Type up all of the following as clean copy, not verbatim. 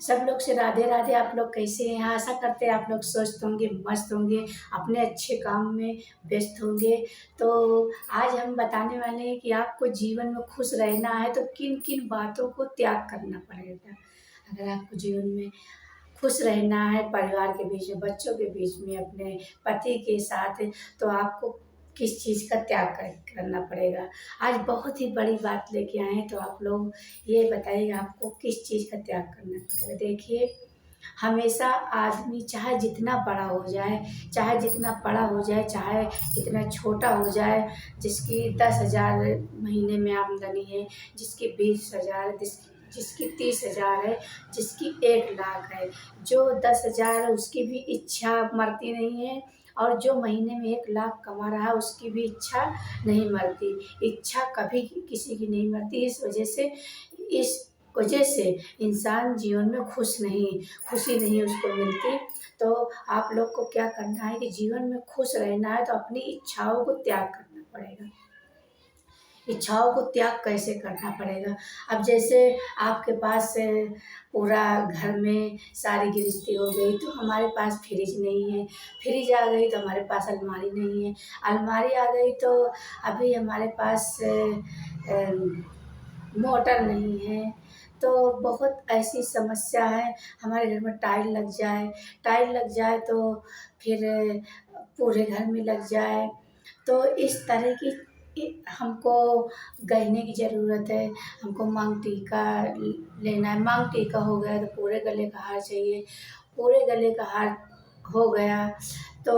सब लोग से राधे राधे। आप लोग कैसे हैं? आशा करते हैं आप लोग स्वस्थ होंगे, मस्त होंगे, अपने अच्छे काम में व्यस्त होंगे। तो आज हम बताने वाले हैं कि आपको जीवन में खुश रहना है तो किन किन बातों को त्याग करना पड़ेगा। अगर आपको जीवन में खुश रहना है, परिवार के बीच में, बच्चों के बीच में, अपने पति के साथ, तो आपको किस चीज़ का त्याग करना पड़ेगा। आज बहुत ही बड़ी बात लेके आए हैं, तो आप लोग ये बताइए आपको किस चीज़ का त्याग करना पड़ेगा। देखिए, हमेशा आदमी चाहे जितना बड़ा हो जाए, चाहे जितना बड़ा हो जाए, चाहे जितना छोटा हो जाए, जिसकी 10,000 महीने में आमदनी है, जिसकी 20,000, जिसकी 30,000 है, जिसकी 1,00,000 है, जो 10,000 है उसकी भी इच्छा मरती नहीं है, और जो महीने में 1,00,000 कमा रहा है उसकी भी इच्छा नहीं मरती। इच्छा कभी किसी की नहीं मरती। इस वजह से इंसान जीवन में खुशी नहीं उसको मिलती। तो आप लोग को क्या करना है कि जीवन में खुश रहना है तो अपनी इच्छाओं को त्याग करना पड़ेगा। इच्छाओं को त्याग कैसे करना पड़ेगा? अब जैसे आपके पास पूरा घर में सारी गृहस्थी हो गई, तो हमारे पास फ्रिज नहीं है, फ्रिज आ गई तो हमारे पास अलमारी नहीं है, अलमारी आ गई तो अभी हमारे पास मोटर नहीं है। तो बहुत ऐसी समस्या है। हमारे घर में टाइल लग जाए तो फिर पूरे घर में लग जाए। तो इस तरह की हमको गहने की ज़रूरत है, हमको मांग टीका लेना है। मांग टीका हो गया तो पूरे गले का हार चाहिए, पूरे गले का हार हो गया तो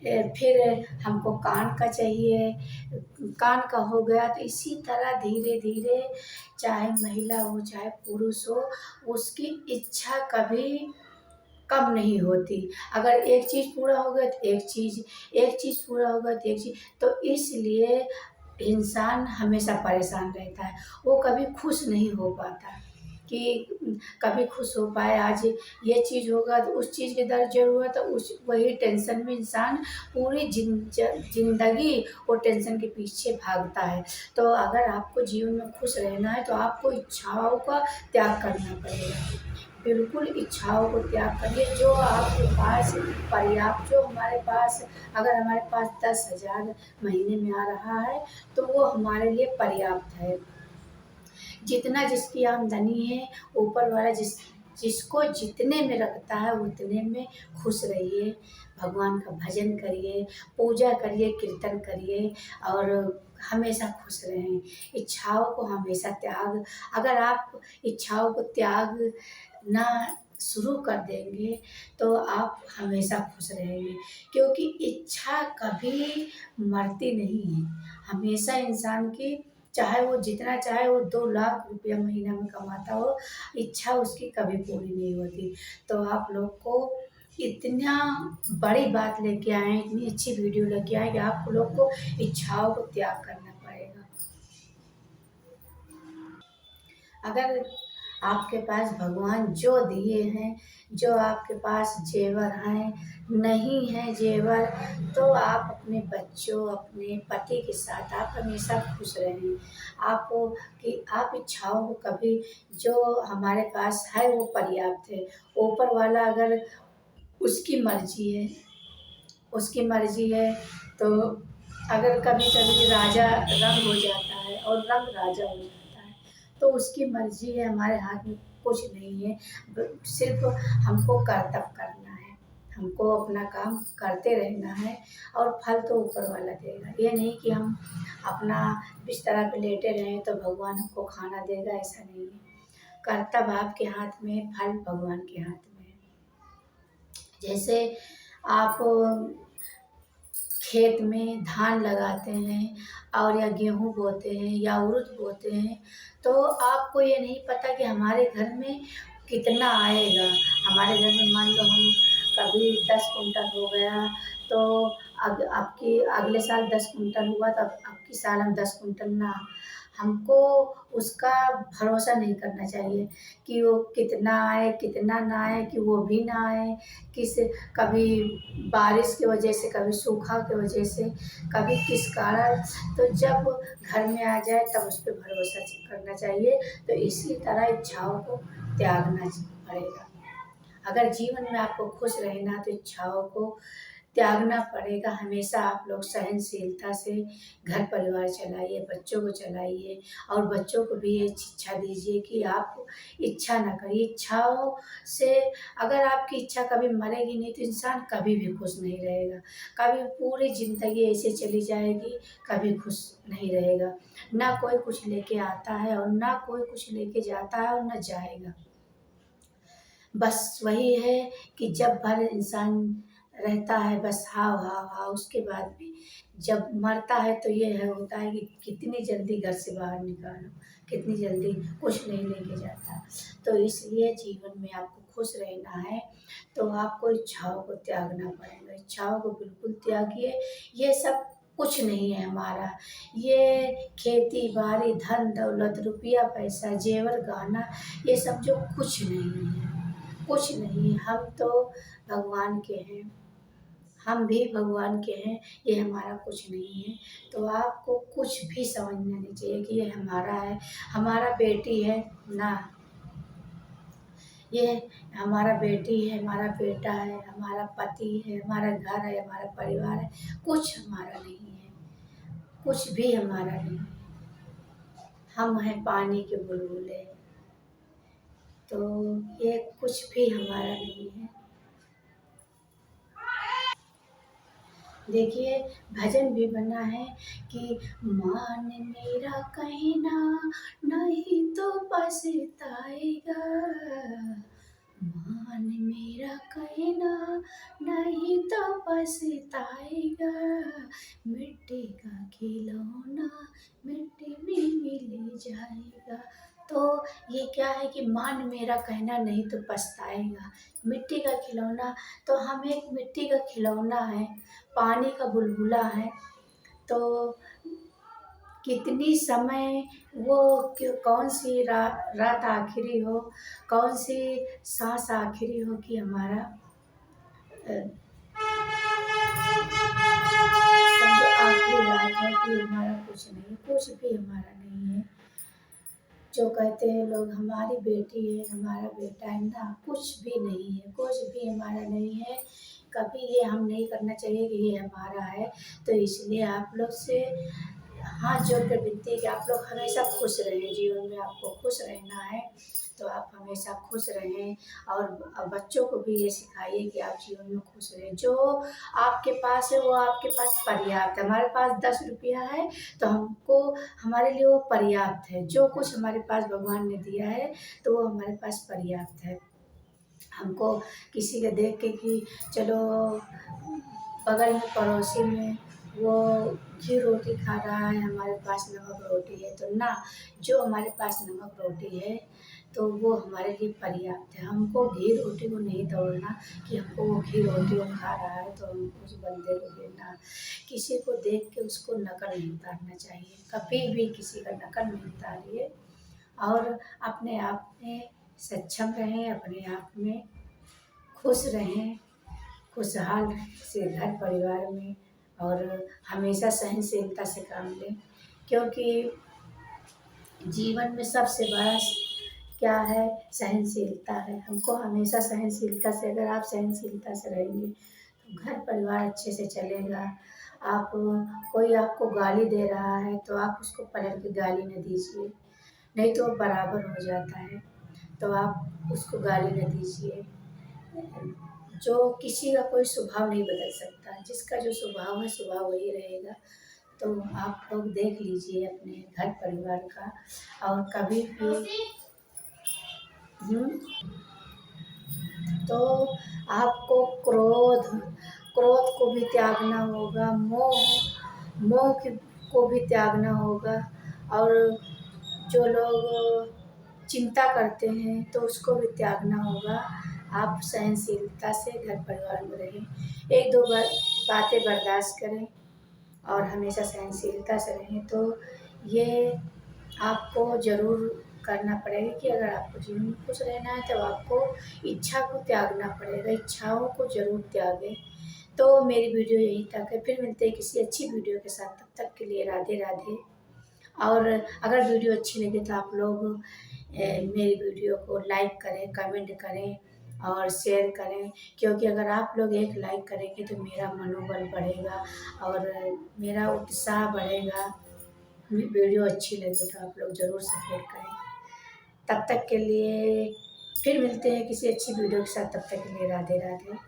फिर हमको कान का चाहिए, कान का हो गया तो इसी तरह धीरे धीरे, चाहे महिला हो चाहे पुरुष हो, उसकी इच्छा कभी कम नहीं होती। अगर एक चीज़ पूरा हो गया तो एक चीज़ पूरा हो गया तो एक चीज़, तो इसलिए इंसान हमेशा परेशान रहता है, वो कभी खुश नहीं हो पाता कि कभी खुश हो पाए। आज ये चीज़ होगा तो उस चीज़ की ज़रूरत है, उस वही टेंशन में इंसान पूरी ज़िंदगी वो टेंशन के पीछे भागता है। तो अगर आपको जीवन में खुश रहना है तो आपको इच्छाओं का त्याग करना पड़ेगा। बिल्कुल इच्छाओं को त्याग करिए। जो आपके पास पर्याप्त, जो हमारे पास, अगर हमारे पास 10,000 महीने में आ रहा है तो वो हमारे लिए पर्याप्त है। जितना जिसकी आमदनी है, ऊपर वाला जिसको जितने में रखता है उतने में खुश रहिए। भगवान का भजन करिए, पूजा करिए, कीर्तन करिए और हमेशा खुश रहें। इच्छाओं को हमेशा अगर आप इच्छाओं को त्याग ना शुरू कर देंगे तो आप हमेशा खुश रहेंगे, क्योंकि इच्छा कभी मरती नहीं है। हमेशा इंसान की, चाहे वो जितना चाहे, वो 2,00,000 रुपया महीना में कमाता हो, इच्छा उसकी कभी पूरी नहीं होती। तो आप लोग को इतना बड़ी बात लेके आए हैं, इतनी अच्छी वीडियो लेके आए कि आप लोग को इच्छाओं को त्याग करना पड़ेगा। अगर आपके पास भगवान जो दिए हैं, जो आपके पास जेवर हैं, नहीं है जेवर, तो आप अपने बच्चों, अपने पति के साथ आप हमेशा खुश रहें। आप इच्छाओं को कभी, जो हमारे पास है वो पर्याप्त है। ऊपर वाला अगर उसकी मर्ज़ी है तो अगर कभी-कभी राजा रंग हो जाता है और रंग राजा हो जाता है, तो उसकी मर्ज़ी है, हमारे हाथ में कुछ नहीं है। सिर्फ़ हमको कर्तव्य करना है, हमको अपना काम करते रहना है और फल तो ऊपर वाला देगा। ये नहीं कि हम अपना बिस्तर पे लेटे रहें तो भगवान हमको खाना देगा, ऐसा नहीं है। कर्तव्य आपके हाथ में है, फल भगवान के हाथ में है। जैसे आप खेत में धान लगाते हैं और या गेहूँ बोते हैं या उड़द बोते हैं, तो आपको ये नहीं पता कि हमारे घर में कितना आएगा। हमारे घर में मान लो हम कभी 10 कुंटल हो गया, तो आपकी अगले साल 10 कुंटल हुआ तो अब अबकी साल हम 10 कुंटल ना, हमको उसका भरोसा नहीं करना चाहिए कि वो कितना आए, कितना ना आए, कि वो भी ना आए। कभी बारिश की वजह से, कभी सूखा की वजह से, कभी किस कारण, तो जब घर में आ जाए तब उस पे भरोसा करना चाहिए। तो इसी तरह इच्छाओं को त्यागना पड़ेगा। अगर जीवन में आपको खुश रहना तो इच्छाओं को त्यागना पड़ेगा। हमेशा आप लोग सहनशीलता से घर परिवार चलाइए, बच्चों को चलाइए और बच्चों को भी ये शिक्षा दीजिए कि आप इच्छा ना करिए। इच्छाओं से अगर आपकी इच्छा कभी मरेगी नहीं तो इंसान कभी भी खुश नहीं रहेगा। कभी पूरी ज़िंदगी ऐसे चली जाएगी, कभी खुश नहीं रहेगा। ना कोई कुछ लेके आता है और ना कोई कुछ लेके जाता है और ना जाएगा। बस वही है कि जब भर इंसान रहता है बस हाव हाव हाव, उसके बाद भी जब मरता है तो ये है होता है कि कितनी जल्दी घर से बाहर निकालो, कितनी जल्दी कुछ नहीं लेके जाता। तो इसलिए जीवन में आपको खुश रहना है तो आपको इच्छाओं को त्यागना पड़ेगा। इच्छाओं को बिल्कुल त्यागिए। ये सब कुछ नहीं है हमारा। ये खेती बाड़ी, धन दौलत, रुपया पैसा, जेवर गहना, ये सब जो कुछ नहीं है, कुछ नहीं। हम तो भगवान के हैं, हम भी भगवान के हैं, ये हमारा कुछ नहीं है। तो आपको कुछ भी समझना नहीं चाहिए कि ये हमारा है, हमारा बेटी है ना, ये हमारा बेटी है, हमारा बेटा है, हमारा पति है, हमारा घर है, हमारा परिवार है। कुछ हमारा नहीं है, कुछ भी हमारा नहीं है। हम हैं पानी के बुलबुले। तो ये कुछ भी हमारा नहीं है। देखिए भजन भी बना है कि मान मेरा कहना नहीं तो पछताएगा, मान मेरा कहना नहीं तो पछताएगा, मिट्टी का खिलौना मिट्टी में मिल जाएगा। तो ये क्या है कि मान मेरा कहना नहीं तो पछताएगा, मिट्टी का खिलौना। तो हम एक मिट्टी का खिलौना है, पानी का बुलबुला है। तो कितनी समय वो कौन सी रात आखिरी हो, कौन सी सांस आखिरी हो कि हमारा समझो आखिरी रात है कि हमारा कुछ नहीं, कुछ भी हमारा नहीं है। जो कहते हैं लोग हमारी बेटी है, हमारा बेटा है ना, कुछ भी नहीं है, कुछ भी हमारा नहीं है। कभी ये हम नहीं करना चाहिए कि ये हमारा है। तो इसलिए आप लोग से हाथ जोड़ कर विनती है कि आप लोग हमेशा खुश रहें। जीवन में आपको खुश रहना है तो आप हमेशा खुश रहें और बच्चों को भी ये सिखाइए कि आप जीवन में खुश रहें। जो आपके पास है वो आपके पास पर्याप्त है। हमारे पास 10 रुपया है तो हमको हमारे लिए वो पर्याप्त है। जो कुछ हमारे पास भगवान ने दिया है तो वो हमारे पास पर्याप्त है। हमको किसी को देख के कि चलो बगल में पड़ोसी में वो घी रोटी खा रहा है, हमारे पास नमक रोटी है, तो ना, जो हमारे पास नमक रोटी है तो वो हमारे लिए पर्याप्त है। हमको घी रोटी को नहीं दौड़ना कि हमको वो घी रोटी वो खा रहा है तो हमको उस बंदे को देना। किसी को देख के उसको नकल नहीं उतारना चाहिए, कभी भी किसी का नकल नहीं उतारिए और अपने आप में सक्षम रहें, अपने आप में खुश रहें, खुशहाल से घर परिवार में और हमेशा सहनशीलता से काम लें। क्योंकि जीवन में सबसे बड़ा क्या है, सहनशीलता है। हमको हमेशा सहनशीलता से, अगर आप सहनशीलता से रहेंगे तो घर परिवार अच्छे से चलेगा। आप कोई आपको गाली दे रहा है तो आप उसको पलट के गाली न दीजिए, नहीं तो बराबर हो जाता है। तो आप उसको गाली न दीजिए। जो किसी का कोई स्वभाव नहीं बदल सकता, जिसका जो स्वभाव है स्वभाव वही रहेगा। तो आप लोग देख लीजिए अपने घर परिवार का और कभी भी तो आपको क्रोध को भी त्यागना होगा, मोह को भी त्यागना होगा। और जो लोग चिंता करते हैं तो उसको भी त्यागना होगा। आप सहनशीलता से घर परिवार में रहें, एक दो बातें बर्दाश्त करें और हमेशा सहनशीलता से रहें। तो ये आपको ज़रूर करना पड़ेगा कि अगर आपको जीवन में खुश रहना है तो आपको इच्छा को त्यागना पड़ेगा, इच्छाओं को ज़रूर त्यागें। तो मेरी वीडियो यहीं तक है, फिर मिलते हैं किसी अच्छी वीडियो के साथ। तब तक के लिए राधे राधे। और अगर वीडियो अच्छी लगे तो आप लोग मेरी वीडियो को लाइक करें, कमेंट करें और शेयर करें, क्योंकि अगर आप लोग एक लाइक करेंगे तो मेरा मनोबल बढ़ेगा और मेरा उत्साह बढ़ेगा। वीडियो अच्छी लगे तो आप लोग ज़रूर सपोर्ट करें। तब तक के लिए फिर मिलते हैं किसी अच्छी वीडियो के साथ। तब तक के लिए राधे राधे।